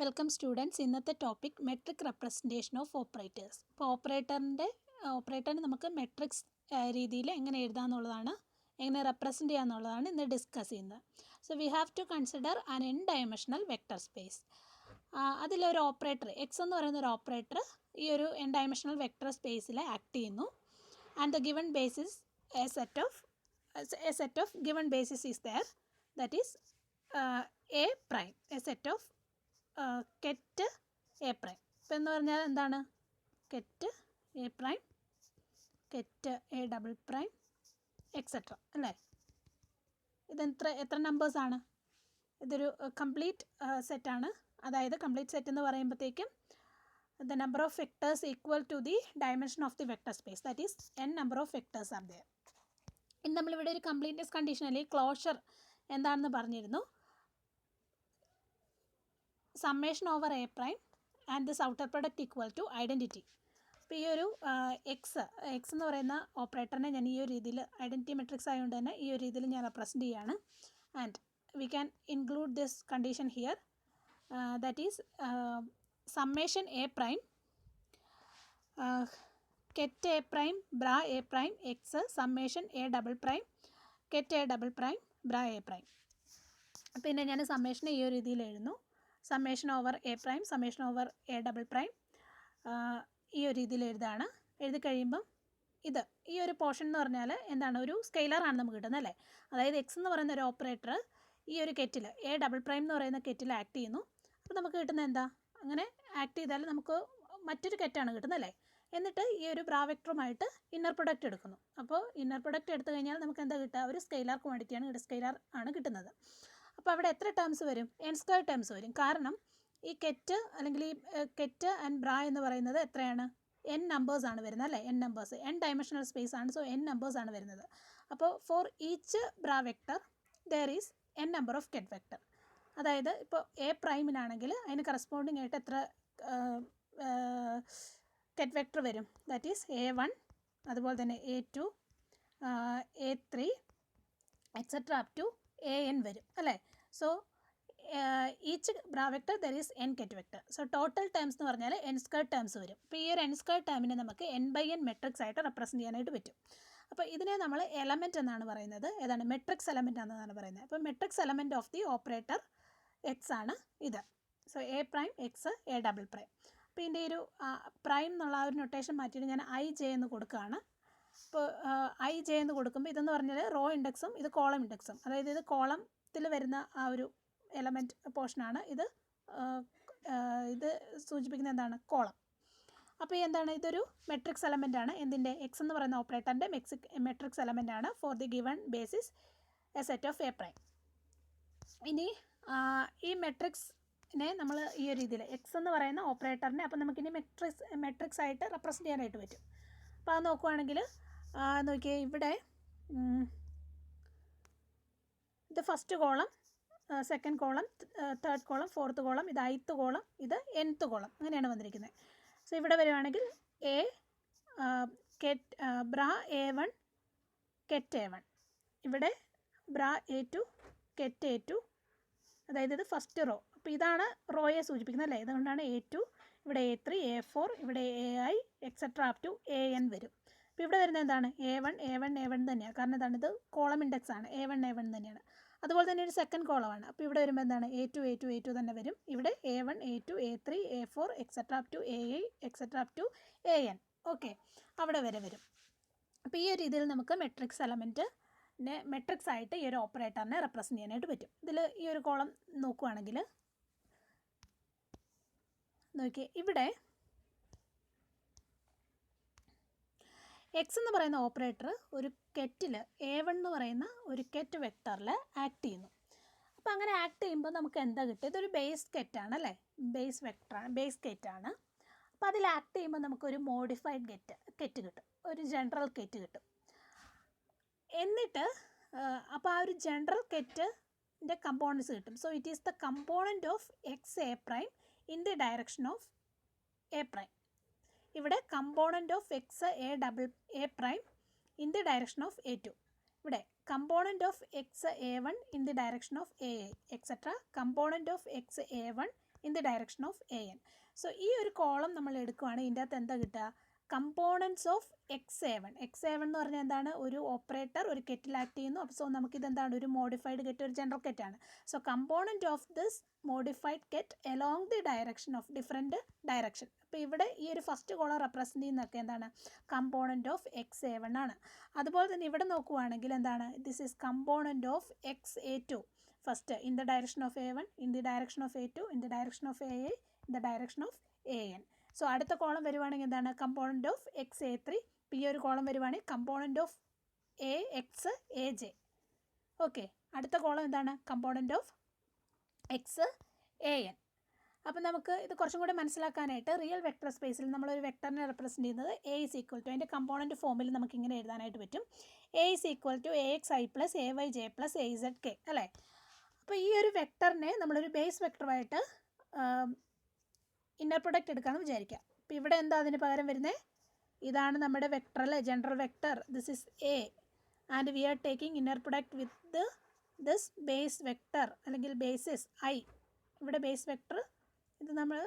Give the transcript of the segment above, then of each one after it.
Welcome students. ഇന്നത്തെ topic matrix representation of operators. ഇപ്പോൾ ഓപ്പറേറ്ററിന് നമുക്ക് മെട്രിക്സ് രീതിയിൽ എങ്ങനെ എഴുതാമെന്നുള്ളതാണ്, എങ്ങനെ റെപ്രസെൻറ്റ് ചെയ്യാമെന്നുള്ളതാണ് ഇന്ന് ഡിസ്കസ് ചെയ്യുന്നത്. So we have to consider an N dimensional vector space. അതിലൊരു ഓപ്പറേറ്റർ എക്സ് എന്ന് പറയുന്ന ഒരു ഓപ്പറേറ്റർ ഈ ഒരു എൻ ഡയമെൻഷണൽ വെക്റ്റർ സ്പേസിൽ ആക്ട് ചെയ്യുന്നു. And the given basis a set of given basis is there, that is a prime, a set of ket a prime. ഇപ്പം എന്ന് പറഞ്ഞാൽ എന്താണ്? Ket a prime, ket a double prime, etcetera അല്ലേ? എത്ര നമ്പേഴ്സാണ്? ഇതൊരു complete സെറ്റാണ്. അതായത് കംപ്ലീറ്റ് സെറ്റ് എന്ന് പറയുമ്പോഴത്തേക്കും the number of vectors equal to the dimension of the vector space, that is n number of vectors are there. ഇനി നമ്മളിവിടെ ഒരു കംപ്ലീറ്റ്നെസ് കണ്ടീഷൻ അല്ലെങ്കിൽ ക്ലോഷർ എന്താണെന്ന് പറഞ്ഞിരുന്നു. Summation over a prime and this outer product equal to identity. അപ്പോൾ ഈ ഒരു X എന്ന് പറയുന്ന ഓപ്പറേറ്ററിനെ ഞാൻ ഈ ഒരു രീതിയിൽ ഐഡൻറ്റിറ്റി മെട്രിക്സ് ആയതുകൊണ്ട് തന്നെ ഈ ഒരു രീതിയിൽ ഞാൻ റെപ്രസെൻറ്റ് ചെയ്യുകയാണ്. And we can include this condition here, that is summation a prime ket a prime bra a prime x summation a double prime ket a double prime bra a prime. പിന്നെ ഞാൻ summation ഈ ഒരു രീതിയിൽ എഴുതുന്നു. Summation over a prime, summation over a double prime, ഈ ഒരു രീതിയിൽ എഴുതാണ്. എഴുതി കഴിയുമ്പം ഇത് ഈ ഒരു പോർഷൻ എന്ന് പറഞ്ഞാൽ എന്താണ്? ഒരു സ്കെയിലറാണ് നമുക്ക് കിട്ടുന്നത് അല്ലേ? അതായത് എക്സ് എന്ന് പറയുന്ന ഒരു ഓപ്പറേറ്റർ ഈ ഒരു കെറ്റിൽ എ ഡബിൾ പ്രൈം എന്ന് പറയുന്ന കെറ്റിൽ ആക്ട് ചെയ്യുന്നു. അപ്പോൾ നമുക്ക് കിട്ടുന്നത് എന്താ? അങ്ങനെ ആക്ട് ചെയ്താൽ നമുക്ക് മറ്റൊരു കെറ്റാണ് കിട്ടുന്നതല്ലേ? എന്നിട്ട് ഈ ഒരു ബ്രാവെക്ടറുമായിട്ട് ഇന്നർ പ്രൊഡക്റ്റ് എടുക്കുന്നു. അപ്പോൾ ഇന്നർ പ്രൊഡക്റ്റ് എടുത്തു കഴിഞ്ഞാൽ നമുക്ക് എന്താ കിട്ടുക? ഒരു സ്കെയിലാർ ക്വാണ്ടിറ്റിയാണ്, ഇവിടെ സ്കെയിലാർ ആണ് കിട്ടുന്നത്. അപ്പോൾ അവിടെ എത്ര ടേംസ് വരും? എൻ സ്ക്വയർ ടേംസ് വരും. കാരണം ഈ കെറ്റ് അല്ലെങ്കിൽ ഈ കെറ്റ് ആൻഡ് ബ്രാ എന്ന് പറയുന്നത് എത്രയാണ്? എൻ നമ്പേഴ്സാണ് വരുന്നത് അല്ലേ? N numbers, N dimensional space ആണ്. സോ എൻ നമ്പേഴ്സാണ് വരുന്നത്. അപ്പോൾ for each bra vector there is N number of കെറ്റ് vector. അതായത് ഇപ്പോൾ എ പ്രൈമിനാണെങ്കിൽ അതിന് കറസ്പോണ്ടിങ് ആയിട്ട് എത്ര കെറ്റ് വെക്ടർ വരും? ദാറ്റ് ഈസ് A1, അതുപോലെ തന്നെ A2, A3 etcetera up to AN വരും അല്ലേ? So each bra vector there is N കെറ്റ് vector. So total terms എന്ന് പറഞ്ഞാൽ എൻ സ്ക്വയർ ടേംസ് വരും. അപ്പോൾ ഈ ഒരു എൻ സ്ക്വയർ ടേമിനെ നമുക്ക് n/n മെട്രിക്സ് ആയിട്ട് റെപ്രസെൻറ്റ് ചെയ്യാനായിട്ട് പറ്റും. അപ്പോൾ ഇതിനെ നമ്മൾ എലമെൻറ്റ് എന്നാണ് പറയുന്നത്. ഏതാണ്? മെട്രിക്സ് എലമെൻറ്റ് എന്നാണ് പറയുന്നത്. അപ്പോൾ matrix element of the operator X ആണ് ഇത്. So a prime X a double prime. അപ്പോൾ ഇതിൻ്റെ ഒരു പ്രൈം എന്നുള്ള ആ ഒരു നൊട്ടേഷൻ മാറ്റിയിട്ട് ഞാൻ IJ എന്ന് കൊടുക്കുകയാണ്. ഇപ്പോൾ IJ എന്ന് കൊടുക്കുമ്പോൾ ഇതെന്ന് പറഞ്ഞാൽ റോ ഇൻഡെക്സും ഇത് കോളം ഇൻഡെക്സും, അതായത് ഇത് കോളത്തിൽ വരുന്ന ആ ഒരു എലമെൻറ്റ് പോർഷനാണ്. ഇത് സൂചിപ്പിക്കുന്നത് എന്താണ്? കോളം. അപ്പോൾ എന്താണ്? ഇതൊരു മെട്രിക്സ് എലമെൻ്റാണ്. എന്തിൻ്റെ? എക്സ് എന്ന് പറയുന്ന ഓപ്പറേറ്ററിൻ്റെ മെട്രിക്സ് എലമെൻ്റാണ് for the given basis a set of a prime. ഇനി ഈ മെട്രിക്സിനെ നമ്മൾ ഈ ഒരു രീതിയിൽ എക്സ് എന്ന് പറയുന്ന ഓപ്പറേറ്ററിനെ അപ്പോൾ നമുക്കിനി മെട്രിക്സ് ആയിട്ട് റെപ്രസെൻറ്റ് ചെയ്യാനായിട്ട് പറ്റും. അപ്പോൾ അത് നോക്കുവാണെങ്കിൽ നോക്കിയേ, ഇവിടെ ഇത് first column, second column, third column, fourth column, ഇത് ith കോളം, ഇത് nth കോളം, അങ്ങനെയാണ് വന്നിരിക്കുന്നത്. സോ ഇവിടെ വരുവാണെങ്കിൽ എ കെറ്റ് ബ്രാ A1 കെറ്റ് A1, ഇവിടെ ബ്രാ A2 കെറ്റ് A2, അതായത് ഇത് ഫസ്റ്റ് റോ. അപ്പോൾ ഇതാണ് റോയെ സൂചിപ്പിക്കുന്നത് അല്ലേ? അതുകൊണ്ടാണ് A2, ഇവിടെ A3, A4, ഇവിടെ AI etcetera up to AN വരും. അപ്പോൾ ഇവിടെ വരുന്നത് എന്താണ്? A1 തന്നെയാണ്. കാരണം എന്താണ്? ഇത് കോളം ഇൻഡെക്സ് ആണ്. A1 തന്നെയാണ്. അതുപോലെ തന്നെ ഒരു സെക്കൻഡ് കോളമാണ്. അപ്പോൾ ഇവിടെ വരുമ്പോൾ എന്താണ്? A2 തന്നെ വരും. ഇവിടെ A1, A2, A3, A4 etcetera up to AI etcetera up to AN. Okay, അവിടെ വരെ വരും. അപ്പോൾ ഈ ഒരു രീതിയിൽ നമുക്ക് മെട്രിക്സ് എലമെൻറ്റ് മെട്രിക്സ് ആയിട്ട് ഈ ഒരു ഓപ്പറേറ്ററിനെ റെപ്രസെൻറ്റ് ചെയ്യാനായിട്ട് പറ്റും. ഇതിൽ ഈ ഒരു കോളം നോക്കുകയാണെങ്കിൽ നോക്കിയേ, ഇവിടെ എക്സ് എന്ന് പറയുന്ന ഓപ്പറേറ്റർ ഒരു കെറ്റിൽ A1 എന്ന് പറയുന്ന ഒരു കെറ്റ് വെക്ടറിൽ ആക്ട് ചെയ്യുന്നു. അപ്പോൾ അങ്ങനെ ആക്ട് ചെയ്യുമ്പോൾ നമുക്ക് എന്താ കിട്ടും? ഇതൊരു ബേസ് കെറ്റാണ് അല്ലേ? ബേസ് വെക്ടറാണ്, ബേസ് കെറ്റാണ്. അപ്പോൾ അതിൽ ആക്ട് ചെയ്യുമ്പോൾ നമുക്കൊരു മോഡിഫൈഡ് കെറ്റ് കിട്ടും, ഒരു ജനറൽ കെറ്റ് കിട്ടും. എന്നിട്ട് അപ്പോൾ ആ ഒരു ജനറൽ കെറ്റിൻ്റെ കമ്പോണൻസ് കിട്ടും. So it is the component of X a prime in the direction of a prime. ഇവിടെ component of X a prime in the direction of A2. ഇവിടെ component of x a1 in the direction of ai etc. component of x a1 in the direction of AN. So ഈ ഒരു column നമ്മൾ എടുക്കുകയാണെങ്കിൽ ഇതിൻ്റെ അകത്ത് എന്താ കിട്ടുക? Components of XA1. XA1 എന്ന് പറഞ്ഞാൽ എന്താണ്? ഒരു ഓപ്പറേറ്റർ ഒരു കെറ്റിൽ ആക്ട് ചെയ്യുന്നു. സോ നമുക്കിതെന്താണ്? ഒരു മോഡിഫൈഡ് കെറ്റ്, ഒരു ജനറൽ കെറ്റാണ്. So component of this modified ket along the direction of different direction. അപ്പോൾ ഇവിടെ ഈ ഒരു ഫസ്റ്റ് കോളം റെപ്രസെൻ്റ് ചെയ്യുന്നതൊക്കെ എന്താണ്? കമ്പോണൻറ്റ് ഓഫ് XA1 ആണ്. അതുപോലെ തന്നെ ഇവിടെ നോക്കുവാണെങ്കിൽ എന്താണ്? This is component of XA2. First in the direction of A1, in the direction of A2, in the direction of AA, in the direction of AN. So അടുത്ത column വരുവാണെങ്കിൽ എന്താണ്? Component of XA3. ഈ ഒരു column വരുവാണെങ്കിൽ component of AX AJ. Okay, അടുത്ത column എന്താണ്? Component of XAN. അപ്പം നമുക്ക് ഇത് കുറച്ചും കൂടി മനസ്സിലാക്കാനായിട്ട് റിയൽ വെക്ടർ സ്പേസിൽ നമ്മളൊരു വെക്ടറിനെ റെപ്രസെൻറ്റ് ചെയ്യുന്നത് A is equal to, അതിൻ്റെ കമ്പോണൻറ്റ് ഫോമിൽ നമുക്ക് ഇങ്ങനെ എഴുതാനായിട്ട് പറ്റും. A is equal to AXI plus AYJ plus AZK അല്ലേ? അപ്പോൾ ഈ ഒരു വെക്ടറിനെ നമ്മളൊരു ബേസ് വെക്ടറുമായിട്ട് ഇന്നർ പ്രൊഡക്റ്റ് എടുക്കാമെന്ന് വിചാരിക്കാം. അപ്പോൾ ഇവിടെ എന്താ അതിന് പകരം വരുന്നത്? ഇതാണ് നമ്മുടെ വെക്ടർ അല്ലേ, general vector. This is A and we are taking inner product with this base vector അല്ലെങ്കിൽ ബേസിസ് I. ഇവിടെ ബേസ് വെക്ടർ, ഇത് നമ്മൾ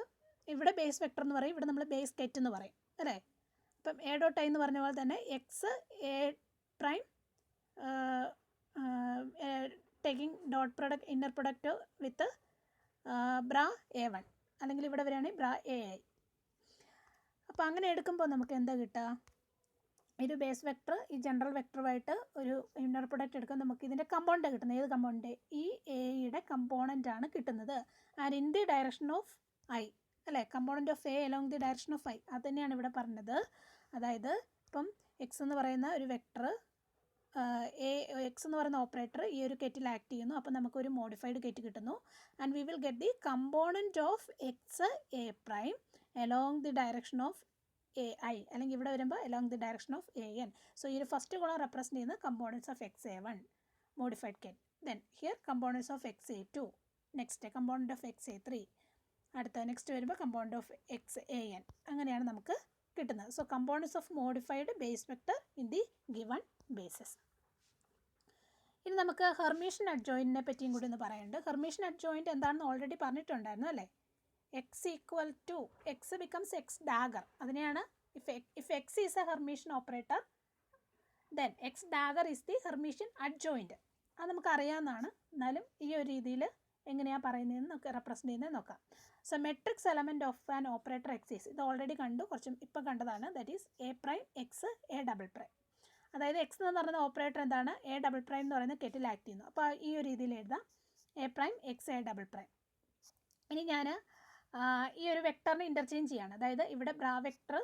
ഇവിടെ ബേസ് വെക്ടർ എന്ന് പറയും, ഇവിടെ നമ്മൾ ബേസ് കെറ്റ് എന്ന് പറയും അല്ലേ? അപ്പം A.I എന്ന് പറഞ്ഞ പോലെ തന്നെ XA' taking dot product inner product വിത്ത് ബ്രാ A1 അല്ലെങ്കിൽ ഇവിടെ വരികയാണെങ്കിൽ ബ്രാ AI. അപ്പോൾ അങ്ങനെ എടുക്കുമ്പോൾ നമുക്ക് എന്താ കിട്ടുക? ഒരു ബേസ് വെക്ടർ ഈ ജനറൽ വെക്ടറുമായിട്ട് ഒരു ഇന്നർ പ്രൊഡക്റ്റ് എടുക്കാൻ നമുക്ക് ഇതിൻ്റെ കമ്പോണൻ്റ് കിട്ടുന്നത്. ഏത് കമ്പോണൻ്റ്? ഈ എയുടെ കമ്പോണൻ്റ് ആണ് കിട്ടുന്നത്. And in the direction of I അല്ലേ? Component of A along the direction of I. അത് തന്നെയാണ് ഇവിടെ പറഞ്ഞത്. അതായത് ഇപ്പം X എന്ന് പറയുന്ന ഒരു വെക്ടർ, X എന്ന് പറയുന്ന ഓപ്പറേറ്റർ ഈ ഒരു കെറ്റിൽ ആക്ട് ചെയ്യുന്നു. അപ്പോൾ നമുക്കൊരു മോഡിഫൈഡ് കെറ്റ് കിട്ടുന്നു. And we will get the component of XA' along the direction of AI അല്ലെങ്കിൽ ഇവിടെ വരുമ്പോൾ along the direction of AN. So ഈ ഒരു ഫസ്റ്റ് കോളം റെപ്രസെൻറ്റ് ചെയ്യുന്ന components of XA1 modified ket. Then here components of XA2. Next component of XA3. അടുത്ത next വരുമ്പോൾ component of XAN. അങ്ങനെയാണ് നമുക്ക് കിട്ടുന്നത്. So components of modified base vector in the given basis. ഇനി നമുക്ക് Hermitian അഡ്ജോയിൻറ്റിനെ പറ്റിയും കൂടി ഒന്ന് പറയുന്നുണ്ട്. ഹെർമീഷ്യൻ അഡ്ജോയിൻറ്റ് എന്താണെന്ന് ഓൾറെഡി പറഞ്ഞിട്ടുണ്ടായിരുന്നു അല്ലേ? X equal to X becomes X dagger. അതിനെയാണ് if X is a Hermitian operator then X dagger is the Hermitian adjoint. അത് നമുക്ക് അറിയാവുന്നതാണ്. എന്നാലും ഈ ഒരു രീതിയിൽ എങ്ങനെയാണ് പറയുന്നതെന്ന് നമുക്ക് റെപ്രസെൻറ്റ് ചെയ്യുന്നത് നോക്കാം. So matrix element of an operator X is, ഇത് ഓൾറെഡി കണ്ടു, കുറച്ചും ഇപ്പം കണ്ടതാണ്. That is A', X, A''. അതായത് X എന്ന് പറയുന്ന ഓപ്പറേറ്റർ എന്താണ്? A'' എന്ന് പറയുന്ന കെറ്റിൽ ആക്ട് ചെയ്യുന്നു. അപ്പോൾ ഈ ഒരു രീതിയിൽ എഴുതാം, A', X, A''. ഇനി ഞാൻ ഈ ഒരു വെക്ടറിനെ ഇൻ്റർചേഞ്ച് ചെയ്യാണ്. അതായത് ഇവിടെ ബ്രാ വെക്ടർ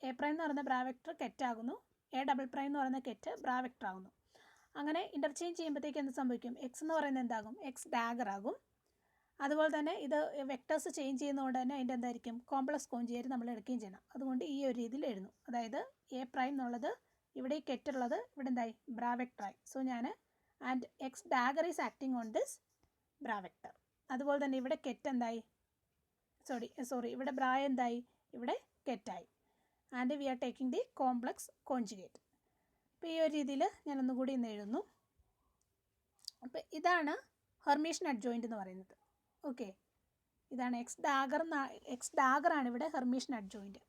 A' എന്ന് പറയുന്ന ബ്രാ വെക്ടർ കെറ്റാകുന്നു, A'' എന്ന് പറയുന്ന കെറ്റ് ബ്രാ വെക്ടർ ആകുന്നു. അങ്ങനെ ഇൻ്റർചേഞ്ച് ചെയ്യുമ്പോഴത്തേക്ക് എന്ത് സംഭവിക്കും? X എന്ന് പറയുന്നത് എന്താകും? X ഡാഗർ ആകും. അതുപോലെ തന്നെ ഇത് വെക്ടേഴ്സ് ചേഞ്ച് ചെയ്യുന്നതുകൊണ്ട് തന്നെ അതിൻ്റെ എന്തായിരിക്കും? കോംപ്ലക്സ് കോഞ്ചുഗേറ്റ് നമ്മൾ എടുക്കുകയും ചെയ്യണം. അതുകൊണ്ട് ഈ ഒരു രീതിയിൽ എഴുതുന്നു. അതായത് A' എന്നുള്ളത് ഇവിടെ ഈ കെറ്റുള്ളത് ഇവിടെ എന്തായി? ബ്രാ വെക്ടറായി. സോ ഞാൻ and X dagger is acting on this bra vector. അതുപോലെ തന്നെ ഇവിടെ കെറ്റ് എന്തായി? സോറി ഇവിടെ ബ്രാ എന്തായി? ഇവിടെ കെറ്റായി. And we are taking the complex conjugate. അപ്പോൾ ഈ ഒരു രീതിയിൽ ഞാനൊന്നുകൂടി ഇന്ന് എഴുതുന്നു. അപ്പോൾ ഇതാണ് ഹെർമീഷ്യൻ അഡ്ജോയിൻ്റ് എന്ന് പറയുന്നത്. ഓക്കെ, ഇതാണ് എക്സ് ഡാഗറാണ് ഇവിടെ ഹെർമീഷ്യൻ അഡ്ജോയിൻ്റ്.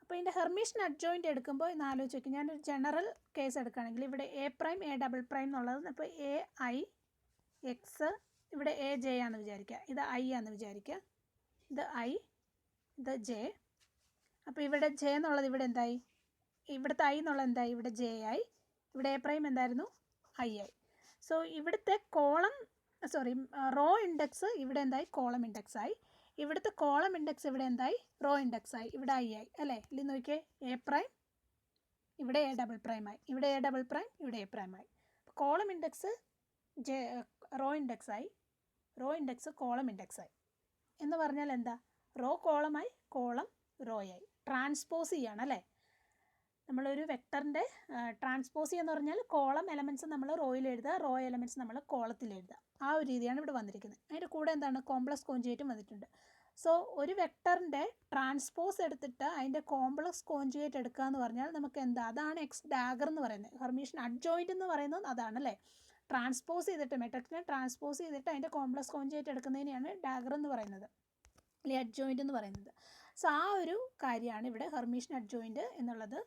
അപ്പോൾ ഇതിൻ്റെ ഹെർമീഷ്യൻ അഡ്ജോയിൻ്റ് എടുക്കുമ്പോൾ ഇന്ന് ആലോചിച്ച് നോക്കി, ഞാനൊരു ജനറൽ കേസ് എടുക്കുകയാണെങ്കിൽ ഇവിടെ A', A'' എന്നുള്ളത് ഇപ്പോൾ AI X, ഇവിടെ AJ ആണെന്ന് വിചാരിക്കുക, ഇത് I ആണെന്ന് വിചാരിക്കുക, ഇത് I, ഇത് J. അപ്പോൾ ഇവിടെ J എന്നുള്ളത് ഇവിടെ എന്തായി? ഇവിടുത്തെ I എന്നുള്ളത് എന്തായി? ഇവിടെ J ആയി. ഇവിടെ A' എന്തായിരുന്നു? I ആയി. സോ ഇവിടുത്തെ റോ ഇൻഡെക്സ് ഇവിടെ എന്തായി? കോളം ഇൻഡെക്സ് ആയി. ഇവിടുത്തെ കോളം ഇൻഡെക്സ് ഇവിടെ എന്തായി? റോ ഇൻഡെക്സ് ആയി. ഇവിടെ I ആയി അല്ലേ? ಇಲ್ಲಿ നോക്കിയേ, A', ഇവിടെ A'' ആയി, ഇവിടെ A'', ഇവിടെ A' ആയി. കോളം ഇൻഡെക്സ് റോ ഇൻഡെക്സ് ആയി, റോ ഇൻഡെക്സ് കോളം ഇൻഡെക്സ് ആയി. എന്ന് പറഞ്ഞാൽ എന്താ? റോ കോളമായി, കോളം റോയായി. ട്രാൻസ്പോസ് ചെയ്യാണ് അല്ലേ? നമ്മളൊരു വെക്ടറിൻ്റെ ട്രാൻസ്പോസ് ചെയ്യുക പറഞ്ഞാൽ കോളം എലമെൻറ്റ്സ് നമ്മൾ റോയിൽ എഴുതുക, റോ എലമെൻറ്റ്സ് നമ്മൾ കോളത്തിൽ എഴുതുക. ആ ഒരു രീതിയാണ് ഇവിടെ വന്നിരിക്കുന്നത്. അതിൻ്റെ കൂടെ എന്താണ്? കോംപ്ലക്സ് കോഞ്ചുഗേറ്റും വന്നിട്ടുണ്ട്. സോ ഒരു വെക്ടറിൻ്റെ ട്രാൻസ്പോസ് എടുത്തിട്ട് അതിൻ്റെ കോംപ്ലക്സ് കോഞ്ചുഗേറ്റ് എടുക്കുക എന്ന് പറഞ്ഞാൽ നമുക്ക് എന്താ? അതാണ് എക്സ് ഡാഗർ എന്ന് പറയുന്നത്. ഹെർമീഷ്യൻ അഡ്ജോയിൻ്റ് എന്ന് പറയുന്നത് അതാണ് അല്ലേ? ട്രാൻസ്പോസ് ചെയ്തിട്ട് മെട്രിക്സിനെ ട്രാൻസ്പോസ് ചെയ്തിട്ട് അതിൻ്റെ കോംപ്ലക്സ് കോഞ്ചുഗേറ്റ് എടുക്കുന്നതിനെയാണ് ഡാഗർ എന്ന് പറയുന്നത്. അല്ലെങ്കിൽ അഡ്ജോയിൻ്റ് എന്ന് പറയുന്നത്. സോ ആ ഒരു കാര്യമാണ് ഇവിടെ ഹെർമീഷ്യൻ അഡ്ജോയിൻ്റ് എന്നുള്ളത്.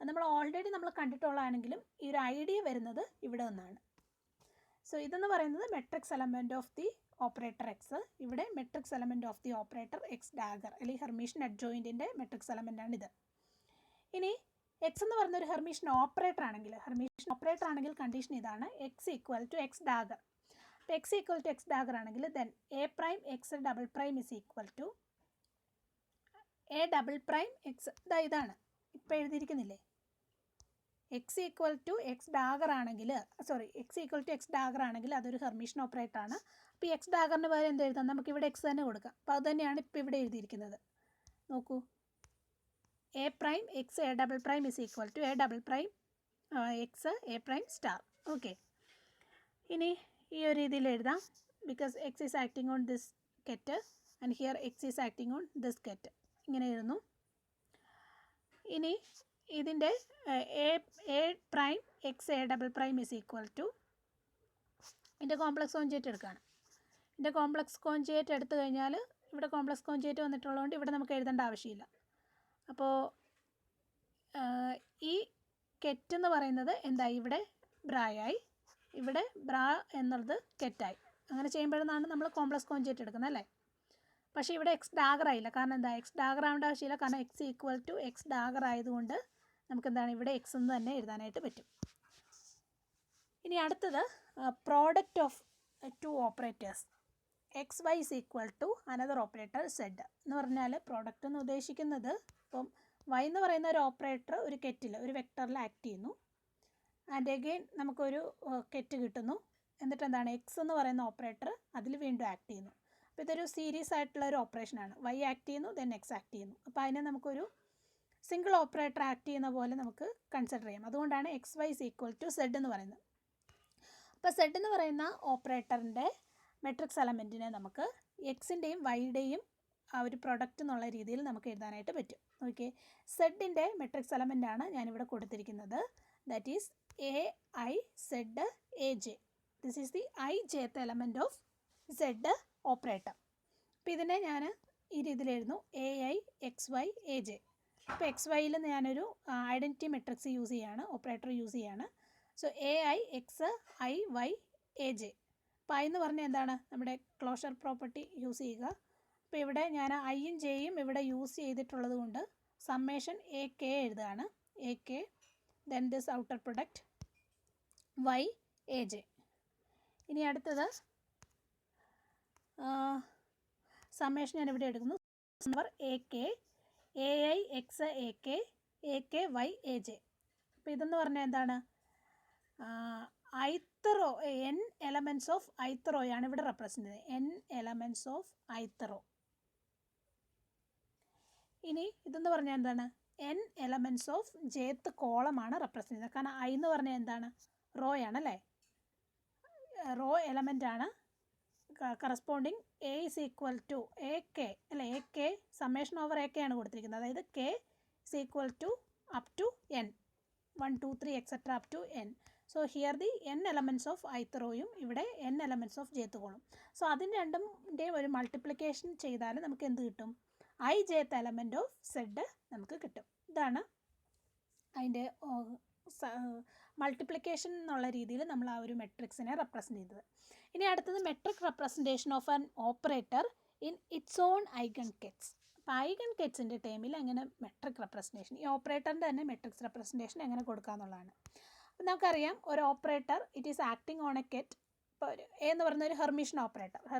നമ്മൾ ഓൾറെഡി നമ്മൾ കണ്ടിട്ടുള്ളതാണെങ്കിലും ഈ ഒരു ഐഡിയ വരുന്നത് ഇവിടെ നിന്നാണ്. സോ ഇതെന്ന് പറയുന്നത് matrix element of the operator X. ഇവിടെ matrix element of the operator X dagger അല്ലെങ്കിൽ ഹെർമീഷ്യൻ അഡ്ജോയിൻറ്റിൻ്റെ മെട്രിക്സ് എലമെൻ്റാണ് ഇത്. ഇനി എക്സ് എന്ന് പറയുന്ന ഒരു ഹെർമീഷ്യൻ ഓപ്പറേറ്റർ ആണെങ്കിൽ കണ്ടീഷൻ ഇതാണ്, X equal to X dagger. അപ്പോൾ X equal to X dagger ആണെങ്കിൽ then a prime X double prime is equal to A double prime X. ഇതാണ് ഇപ്പോൾ എഴുതിയിരിക്കുന്നില്ലേ, X equal to X dagger ആണെങ്കിൽ അതൊരു Hermitian operator ആണ്. അപ്പോൾ ഈ എക്സ് ഡാഗറിന് പകരം എന്ത് എഴുതാം, നമുക്കിവിടെ എക്സ് തന്നെ കൊടുക്കാം. അപ്പോൾ അത് തന്നെയാണ് ഇപ്പോൾ ഇവിടെ എഴുതിയിരിക്കുന്നത്. നോക്കൂ, a prime X a double prime is equal to A double prime X a prime star. Okay, ഇനി ഈ ഒരു രീതിയിൽ എഴുതാം. Because X is acting on this ket and here X is acting on this ket. ഇങ്ങനെ എഴുതുന്നു. ഇനി ഇതിൻ്റെ a prime X a double prime is equal to ഇതിൻ്റെ കോംപ്ലക്സ് കോൺജുഗേറ്റ് എടുക്കുകയാണ്. ഇതിൻ്റെ കോംപ്ലക്സ് കോൺജുഗേറ്റ് എടുത്തു കഴിഞ്ഞാൽ ഇവിടെ കോംപ്ലക്സ് കോൺജുഗേറ്റ് വന്നിട്ടുള്ളതുകൊണ്ട് ഇവിടെ നമുക്ക് എഴുതേണ്ട ആവശ്യമില്ല. അപ്പോൾ ഈ കെറ്റ് എന്ന് പറയുന്നത് എന്തായി, ഇവിടെ ബ്രായായി, ഇവിടെ ബ്രാ എന്നുള്ളത് കെറ്റായി. അങ്ങനെ ചെയ്യുമ്പോഴാണ് നമ്മൾ കോംപ്ലക്സ് കോൺജുഗേറ്റ് എടുക്കുന്നത് അല്ലേ. പക്ഷേ ഇവിടെ എക്സ് ഡാഗർ ആയില്ല. കാരണം എന്താ, എക്സ് ഡാഗർ ആവേണ്ട ആവശ്യമില്ല. കാരണം X equal to X dagger ആയതുകൊണ്ട് നമുക്കെന്താണ് ഇവിടെ എക്സ് എന്ന് തന്നെ എഴുതാനായിട്ട് പറ്റും. ഇനി അടുത്തത് product of two operators X Y is equal to another operator Z എന്ന് പറഞ്ഞാൽ പ്രോഡക്റ്റ് എന്ന് ഉദ്ദേശിക്കുന്നത് ഇപ്പം വൈ എന്ന് പറയുന്ന ഒരു ഓപ്പറേറ്റർ ഒരു കെറ്റിൽ ഒരു വെക്ടറിൽ ആക്ട് ചെയ്യുന്നു. ആൻഡ് എഗെയിൻ നമുക്കൊരു കെറ്റ് കിട്ടുന്നു. എന്നിട്ട് എന്താണ്, എക്സ് എന്ന് പറയുന്ന ഓപ്പറേറ്റർ അതിൽ വീണ്ടും ആക്ട് ചെയ്യുന്നു. അപ്പോൾ ഇതൊരു സീരീസ് ആയിട്ടുള്ള ഒരു ഓപ്പറേഷനാണ്. വൈ ആക്ട് ചെയ്യുന്നു, ദെൻ എക്സ് ആക്ട് ചെയ്യുന്നു. അപ്പോൾ അതിനെ നമുക്കൊരു സിംഗിൾ ഓപ്പറേറ്റർ ആക്ട് ചെയ്യുന്ന പോലെ നമുക്ക് കൺസിഡർ ചെയ്യാം. അതുകൊണ്ടാണ് X Y is equal to Z എന്ന് പറയുന്നത്. അപ്പോൾ സെഡ് എന്ന് പറയുന്ന ഓപ്പറേറ്ററിൻ്റെ മെട്രിക്സ് എലമെൻറ്റിനെ നമുക്ക് എക്സിൻ്റെയും വൈയുടെയും ആ ഒരു പ്രൊഡക്റ്റ് എന്നുള്ള രീതിയിൽ നമുക്ക് എഴുതാനായിട്ട് പറ്റും. ഓക്കെ, സെഡിൻ്റെ മെട്രിക്സ് എലമെൻ്റാണ് ഞാനിവിടെ കൊടുത്തിരിക്കുന്നത്. That is A I Z A J. This is the I jth element of Z operator. അപ്പോൾ ഇതിനെ ഞാൻ ഈ രീതിയിൽ എഴുതുന്നു, A I X Y A J. ഇപ്പോൾ എക്സ് വൈയിൽ ഞാനൊരു ഐഡൻറ്റിറ്റി മെട്രിക്സ് യൂസ് ചെയ്യാണ്, ഓപ്പറേറ്റർ യൂസ് ചെയ്യാണ്. So A I X I Y A J. അപ്പോൾ ഐ എന്ന് പറഞ്ഞാൽ എന്താണ്, നമ്മുടെ ക്ലോഷർ പ്രോപ്പർട്ടി യൂസ് ചെയ്യുക. അപ്പോൾ ഇവിടെ ഞാൻ ഐയും ജെയും ഇവിടെ യൂസ് ചെയ്തിട്ടുള്ളത് കൊണ്ട് സമ്മേഷൻ എ കെ എഴുതുകയാണ്. A k then this outer product y A j. ഇനി അടുത്തത് സമ്മേഷൻ ഞാൻ ഇവിടെ എടുക്കുന്നു. Number a k a I x a k y A J. അപ്പോൾ ഇതെന്ന് പറഞ്ഞാൽ എന്താണ്, ith row, n elements of ith റോയാണ് ഇവിടെ റെപ്രസെൻ്റ് ചെയ്യുന്നത്. n elements of ith row. ഇനി ഇതെന്ന് പറഞ്ഞാൽ എന്താണ്, n എലമെൻറ്റ്സ് ഓഫ് jth കോളമാണ് റെപ്രസെൻ്റ് ചെയ്യുന്നത്. കാരണം ഐ എന്ന് പറഞ്ഞാൽ എന്താണ്, റോയാണ് അല്ലേ, റോ എലമെൻ്റ് ആണ്. Corresponding a is equal to a k അല്ലേ, a k summation over a k ആണ് കൊടുത്തിരിക്കുന്നത്. അതായത് k is equal to up to N, 1 2 3 etcetera up to N. So here the n elements of ith റോയും ഇവിടെ n elements of jth കോളും. So അതിന് രണ്ടിൻ്റെയും ഒരു മൾട്ടിപ്ലിക്കേഷൻ ചെയ്താൽ നമുക്ക് എന്ത് കിട്ടും, I jth element of Z നമുക്ക് കിട്ടും. ഇതാണ് അതിൻ്റെ മൾട്ടിപ്ലിക്കേഷൻ എന്നുള്ള രീതിയിൽ നമ്മൾ ആ ഒരു മെട്രിക്സിനെ റെപ്രസെൻ്റ് ചെയ്തത്. ഇനി അടുത്തത് metric representation of an operator in its on eigen kets. അപ്പോൾ ഐഗൺ കെറ്റ്സിൻ്റെ ടൈമിൽ എങ്ങനെ മെട്രിക് റെപ്രസെൻറ്റേഷൻ, ഈ ഓപ്പറേറ്ററിൻ്റെ തന്നെ മെട്രിക്സ് റെപ്രസെൻറ്റേഷൻ എങ്ങനെ കൊടുക്കുക എന്നുള്ളതാണ്. അപ്പോൾ നമുക്കറിയാം ഒരു operator it is acting on a ket. ഇപ്പോൾ എ എന്ന് പറയുന്ന ഒരു hermitian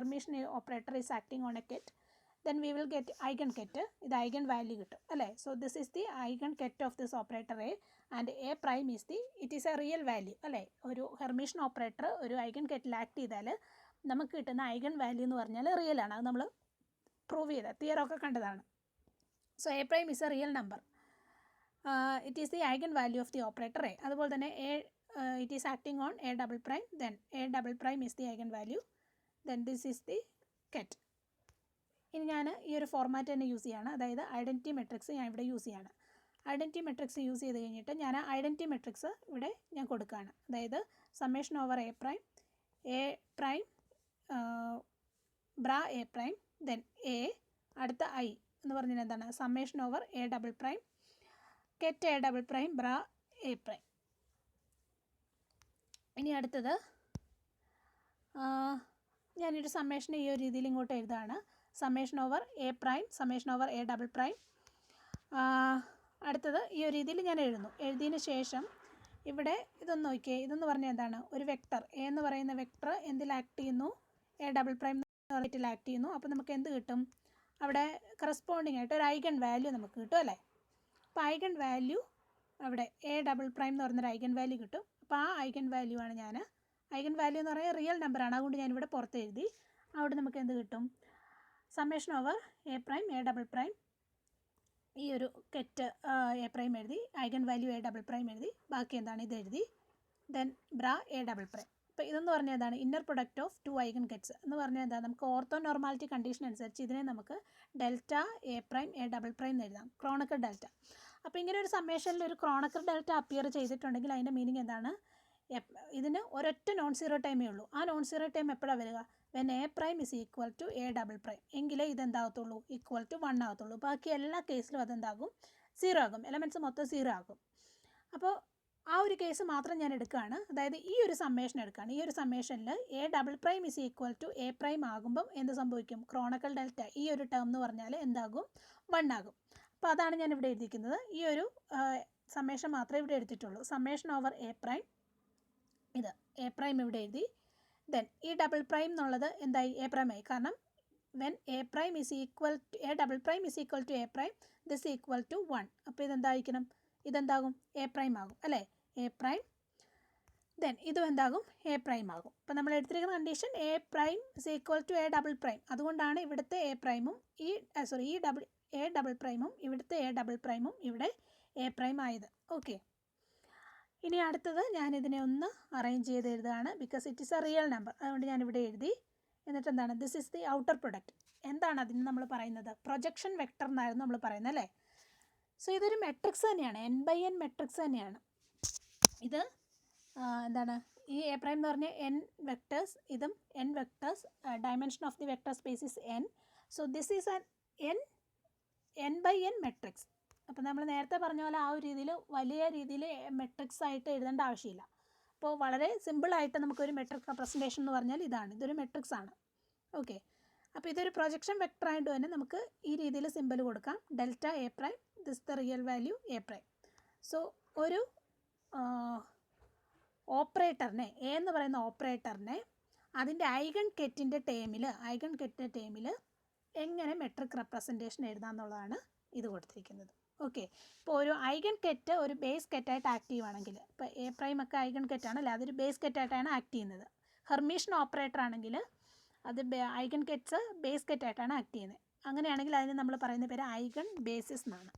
operator is acting on a ket. then we will get eigen ket. ഇത് eigen value കിട്ടും അല്ലേ. So this is the eigen ket of this operator A and A prime is the it is a real value അല്ലേ. ഒരു hermitian operator ഒരു eigen kettle act ചെയ്താൽ നമുക്ക് കിട്ടുന്ന eigen value എന്ന് പറഞ്ഞാൽ റിയൽ ആണ്. അത് നമ്മൾ പ്രൂവ് ചെയ്ത തിയറൊക്കെ കണ്ടതാണ്. So a prime is a real number. It is the eigen value of the operator A. അതുപോലെ തന്നെ A it is acting on a double prime, then a double prime is the eigen value, then this is the ket. ഇനി ഞാൻ ഈ ഒരു format തന്നെ use ചെയ്യാണ്. അതായത് identity matrix ഞാൻ ഇവിടെ യൂസ് ചെയ്യാണ്. ഐഡൻറ്റിറ്റി മെട്രിക്സ് യൂസ് ചെയ്ത് കഴിഞ്ഞിട്ട് ഞാൻ ഐഡൻറ്റിറ്റി മെട്രിക്സ് ഇവിടെ ഞാൻ കൊടുക്കുകയാണ്. അതായത് summation over a prime bra a prime, then a അടുത്ത ഐ എന്ന് പറഞ്ഞാൽ എന്താണ്? Summation over a double prime ket a double prime bra a prime. ഇനി അടുത്തത് ഞാനൊരു സമ്മേഷൻ ഈ ഒരു രീതിയിൽ ഇങ്ങോട്ട് എഴുതാണ്. Summation over a prime summation over a double prime. അടുത്തത് ഈ ഒരു രീതിയിൽ ഞാൻ എഴുതുന്നു. എഴുതിയതിന് ശേഷം ഇവിടെ ഇതൊന്ന് നോക്കിയേ. ഇതെന്ന് പറഞ്ഞാൽ എന്താണ്? ഒരു വെക്ടർ എ എന്ന് പറയുന്ന വെക്ടർ എന്തിൽ ആക്ട് ചെയ്യുന്നു? എ ഡബിൾ പ്രൈം റേറ്റിൽ ആക്ട് ചെയ്യുന്നു. അപ്പോൾ നമുക്ക് എന്ത് കിട്ടും? അവിടെ കറസ്പോണ്ടിങ് ആയിട്ട് ഒരു ഐഗൺ വാല്യൂ നമുക്ക് കിട്ടും അല്ലേ? അപ്പോൾ ഐഗൺ വാല്യൂ അവിടെ എ ഡബിൾ പ്രൈം എന്ന് പറയുന്നൊരു ഐഗൺ വാല്യൂ കിട്ടും. അപ്പോൾ ആ ഐഗൺ വാല്യൂ ആണ് ഞാൻ ഐഗൺ വാല്യൂ എന്ന് പറയുന്നത് റിയൽ നമ്പറാണ്. അതുകൊണ്ട് ഞാനിവിടെ പുറത്ത് എഴുതി. അവിടെ നമുക്ക് എന്ത് കിട്ടും? Summation over a prime A double prime ഈ ഒരു കെറ്റ് എ പ്രൈം എഴുതി, eigen value A double prime എഴുതി, ബാക്കി എന്താണ് ഇത് എഴുതി, then bra A double prime. അപ്പോൾ ഇതെന്ന് പറഞ്ഞാൽ എന്താണ്? Inner product of two eigen kets എന്ന് പറഞ്ഞാൽ എന്താ? നമുക്ക് ഓർത്തോ നോർമാലിറ്റി കണ്ടീഷൻ അനുസരിച്ച് ഇതിനെ നമുക്ക് delta A prime A double prime എന്ന് എഴുതാം, ക്രോണക്കർ ഡെൽറ്റ. അപ്പോൾ ഇങ്ങനെ ഒരു സമ്മേഷനിൽ ഒരു ക്രോണക്കർ ഡെൽറ്റ അപ്പിയർ ചെയ്തിട്ടുണ്ടെങ്കിൽ അതിൻ്റെ മീനിങ് എന്താണ്? ഇതിന് ഒരൊറ്റ നോൺ സീറോ ടൈമേ ഉള്ളൂ. ആ നോൺ സീറോ ടൈം എപ്പോഴാണ് വരിക? When A prime is equal to A double prime. എങ്കിലേ ഇതെന്താകത്തുള്ളൂ? Equal to 1 ആകത്തുള്ളൂ. ബാക്കി എല്ലാ കേസിലും അതെന്താകും? 0 ആകും. എലമെൻറ്റ്സ് മൊത്തം 0 ആകും. അപ്പോൾ ആ ഒരു കേസ് മാത്രം ഞാൻ എടുക്കുകയാണ്. അതായത് ഈ ഒരു സമ്മേഷൻ എടുക്കുകയാണ്. ഈ ഒരു സമ്മേഷനിൽ a double prime is equal to A prime ആകുമ്പം എന്ത് സംഭവിക്കും? ക്രോണക്കൽ ഡെൽറ്റ ഈ ഒരു ടേം എന്ന് പറഞ്ഞാൽ എന്താകും? 1 ആകും. അപ്പോൾ അതാണ് ഞാൻ ഇവിടെ എഴുതിയിരിക്കുന്നത്. ഈ ഒരു സമ്മേഷൻ മാത്രമേ ഇവിടെ എടുത്തിട്ടുള്ളൂ. സമ്മേഷൻ ഓവർ എ പ്രൈം, ഇത് എ പ്രൈം ഇവിടെ എഴുതി. ദെൻ ഈ ഡബിൾ പ്രൈം എന്നുള്ളത് എന്തായി? എ പ്രൈം ആയി. കാരണം when A prime is equal to A double prime is equal to A prime this equal to 1. അപ്പോൾ ഇതെന്തായിരിക്കണം? ഇതെന്താകും? എ പ്രൈം ആകും അല്ലേ? A prime. ദെൻ ഇതും എന്താകും? എ പ്രൈം ആകും. അപ്പോൾ നമ്മൾ എടുത്തിരിക്കുന്ന condition A prime is equal to A double prime. അതുകൊണ്ടാണ് ഇവിടുത്തെ എ പ്രൈമും ഈ എ ഡബിൾ പ്രൈമും ഇവിടുത്തെ എ ഡബിൾ പ്രൈമും ഇവിടെ എ പ്രൈം ആയത്. ഓക്കെ. ഇനി അടുത്തത് ഞാനിതിനെ ഒന്ന് അറേഞ്ച് ചെയ്ത് എഴുതുകയാണ്. Because it is a real number. അതുകൊണ്ട് ഞാനിവിടെ എഴുതി. എന്നിട്ട് എന്താണ്? This is the outer product. എന്താണ് അതിന് നമ്മൾ പറയുന്നത്? പ്രൊജക്ഷൻ വെക്ടർ എന്നായിരുന്നു നമ്മൾ പറയുന്നത് അല്ലേ? സോ ഇതൊരു മെട്രിക്സ് തന്നെയാണ്, n/n മെട്രിക്സ് തന്നെയാണ്. ഇത് എന്താണ്? ഈ എ പ്രൈം എന്ന് പറഞ്ഞാൽ n വെക്ടേഴ്സ്, ഇതും n vectors. Dimension of the vector space is n. So this is an n/n matrix. അപ്പോൾ നമ്മൾ നേരത്തെ പറഞ്ഞ പോലെ ആ ഒരു രീതിയിൽ വലിയ രീതിയിൽ മെട്രിക്സ് ആയിട്ട് എഴുതേണ്ട ആവശ്യമില്ല. അപ്പോൾ വളരെ സിമ്പിളായിട്ട് നമുക്കൊരു മെട്രിക് റെപ്രസെൻറ്റേഷൻ എന്ന് പറഞ്ഞാൽ ഇതാണ്. ഇതൊരു മെട്രിക്സ് ആണ്. ഓക്കെ. അപ്പോൾ ഇതൊരു പ്രൊജക്ഷൻ വെക്ടർ ആയിട്ട് തന്നെ നമുക്ക് ഈ രീതിയിൽ സിമ്പിൾ കൊടുക്കാം. Delta A prime this the real value A prime. So ഒരു ഓപ്പറേറ്ററിനെ എ എന്ന് പറയുന്ന ഓപ്പറേറ്ററിനെ അതിൻ്റെ ഐഗൺ കെറ്റിൻ്റെ ടേമിൽ എങ്ങനെ മെട്രിക് റെപ്രസെൻറ്റേഷൻ എഴുതാമെന്നുള്ളതാണ് ഇത് കൊടുത്തിരിക്കുന്നത്. ഓക്കെ. ഇപ്പോൾ ഒരു ഐഗൺ കെറ്റ് ഒരു ബേസ് കെറ്റായിട്ട് ആക്ട് ചെയ്യുവാണെങ്കിൽ, ഇപ്പോൾ എ പ്രൈം ഒക്കെ ഐഗൺ കെറ്റാണല്ലോ, അതൊരു ബേസ് കെറ്റായിട്ടാണ് ആക്ട് ചെയ്യുന്നത്. ഹെർമീഷ്യൻ ഓപ്പറേറ്റർ ആണെങ്കിൽ അത് ഐഗൺ കെറ്റ്സ് ബേസ് കെറ്റായിട്ടാണ് ആക്ട് ചെയ്യുന്നത്. അങ്ങനെയാണെങ്കിൽ അതിന് നമ്മൾ പറയുന്ന പേര് ഐഗൺ ബേസിസ് എന്നാണ്.